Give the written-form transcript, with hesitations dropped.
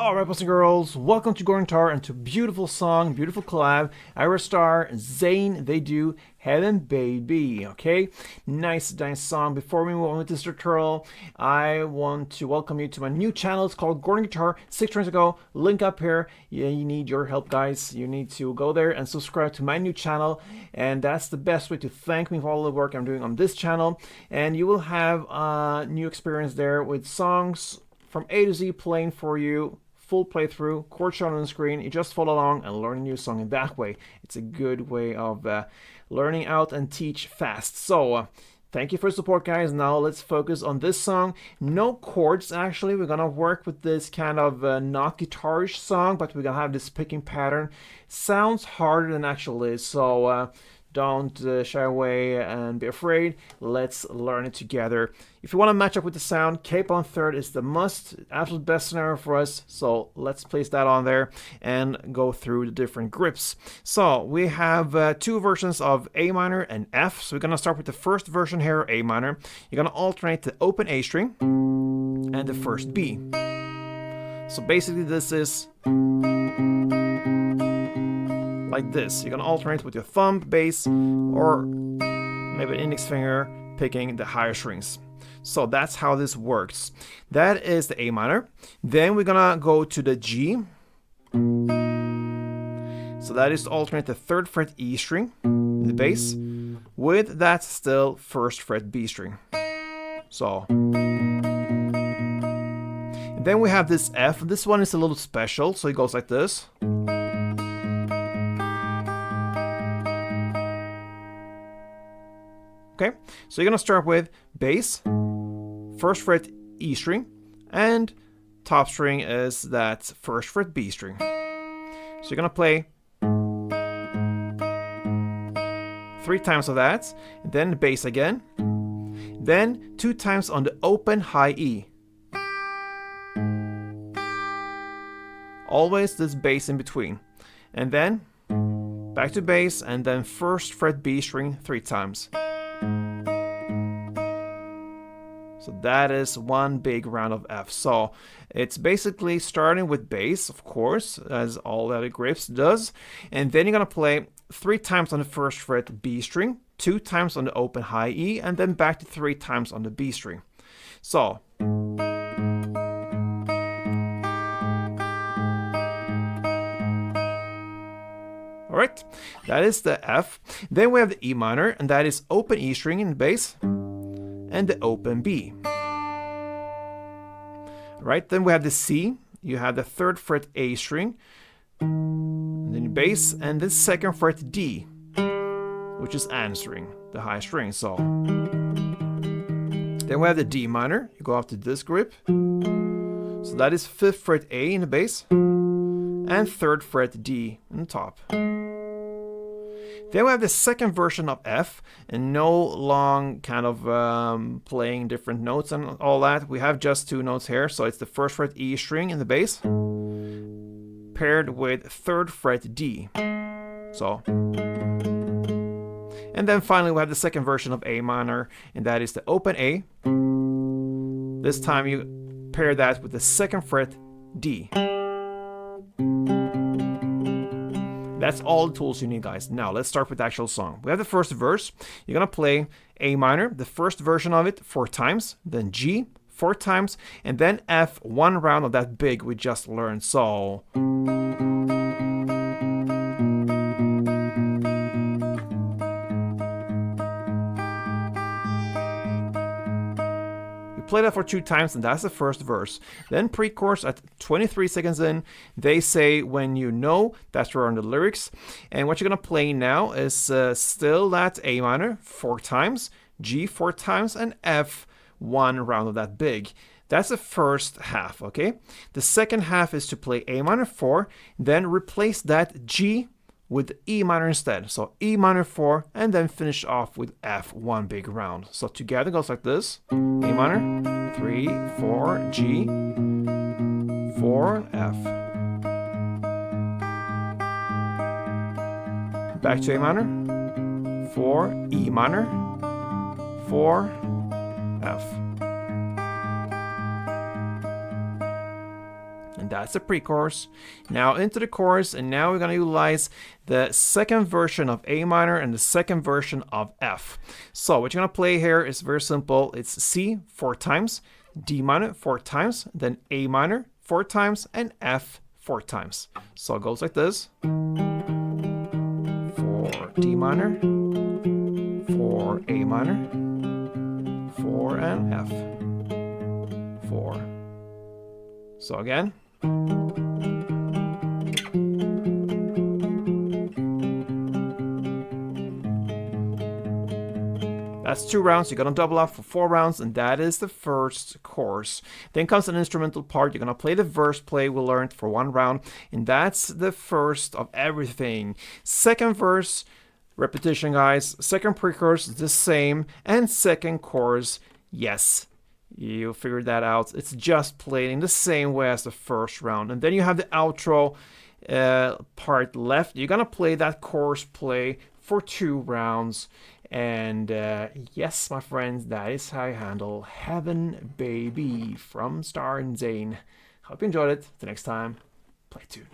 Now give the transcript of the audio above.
Alright, boys and girls, welcome to Gordon Guitar and to beautiful song, beautiful collab, Ayra Starr ZAYN, they do Heaven Baby, okay? Nice song. Before we move on with this tutorial, I want to welcome you to my new channel. It's called Gordon Guitar, 6 turns ago, link up here. Yeah, you need your help, guys. You need to go there and subscribe to my new channel, and that's the best way to thank me for all the work I'm doing on this channel, and you will have a new experience there with songs from A to Z playing for you, full playthrough, chord shown on the screen. You just follow along and learn a new song in that way. It's a good way of learning out and teach fast. So thank you for the support, guys. Now let's focus on this song. No chords, actually. We're gonna work with this kind of not guitarish song, but we're gonna have this picking pattern. Sounds harder than actually is, so don't shy away and be afraid. Let's learn it together. If you want to match up with the sound, cape on third is the must, absolute best scenario for us. So let's place that on there and go through the different grips. So we have two versions of A minor and F. So we're going to start with the first version here, A minor. You're going to alternate the open A string and the first B. So basically this is like this. You're gonna alternate with your thumb, bass, or maybe an index finger picking the higher strings. So that's how this works. That is the A minor. Then we're gonna go to the G. So that is to alternate the 3rd fret E string in the bass with that still 1st fret B string. So and then we have this F. This one is a little special, so it goes like this. Okay, so you're gonna start with bass, 1st fret E string, and top string is that 1st fret B string. So you're gonna play 3 times of that, then bass again, then 2 times on the open high E. Always this bass in between, and then back to bass, and then 1st fret B string 3 times. So that is one big round of F. So it's basically starting with bass, of course, as all other grips does. And then you're going to play 3 times on the 1st fret B string, 2 times on the open high E, and then back to 3 times on the B string. So alright, that is the F. Then we have the E minor, and that is open E string in the bass and the open B. Right, then we have the C. You have the 3rd fret A string, and then bass, and the 2nd fret D, which is answering the high string. So then we have the D minor. You go up to this grip. So that is 5th fret A in the bass and 3rd fret D in the top. Then we have the second version of F, and no long kind of playing different notes and all that. We have just 2 notes here, so it's the 1st fret E string in the bass paired with 3rd fret D. So, and then finally we have the second version of A minor, and that is the open A. This time you pair that with the 2nd fret D. That's all the tools you need, guys. Now let's start with the actual song. We have the first verse. You're gonna play A minor, the first version of it 4 times, then G 4 times, and then F 1 round of that big we just learned. So play that for 2 times, and that's the first verse. Then pre-chorus at 23 seconds in, they say when you know, that's where on the lyrics. And what you're gonna play now is still that A minor 4 times, G 4 times, and F 1 round of that big. That's the first half, okay? The second half is to play A minor 4, then replace that G with E minor instead. So E minor 4, and then finish off with F 1 big round. So together goes like this. A minor, 3, 4, G, 4, F. Back to A minor, 4, E minor, 4, F. that's the pre-chorus. Now into the chorus, and now we're going to utilize the second version of A minor and the second version of F. So what you're going to play here is very simple. It's C 4 times, D minor 4 times, then A minor 4 times, and F 4 times. So it goes like this. 4 D minor, 4 A minor, 4 and F, 4. So again. That's 2 rounds. You're going to double up for 4 rounds, and that is the first chorus. Then comes an instrumental part. You're going to play the verse play we learned for 1 round, and that's the first of everything. Second verse, repetition, guys. Second pre-chorus, the same, and second chorus, yes. You figured that out. It's just played in the same way as the first round. And then you have the outro part left. You're going to play that chorus play for 2 rounds. And yes, my friends, that is how I handle Heaven Baby from Starr and Zayn. Hope you enjoyed it. Till next time, play tuned.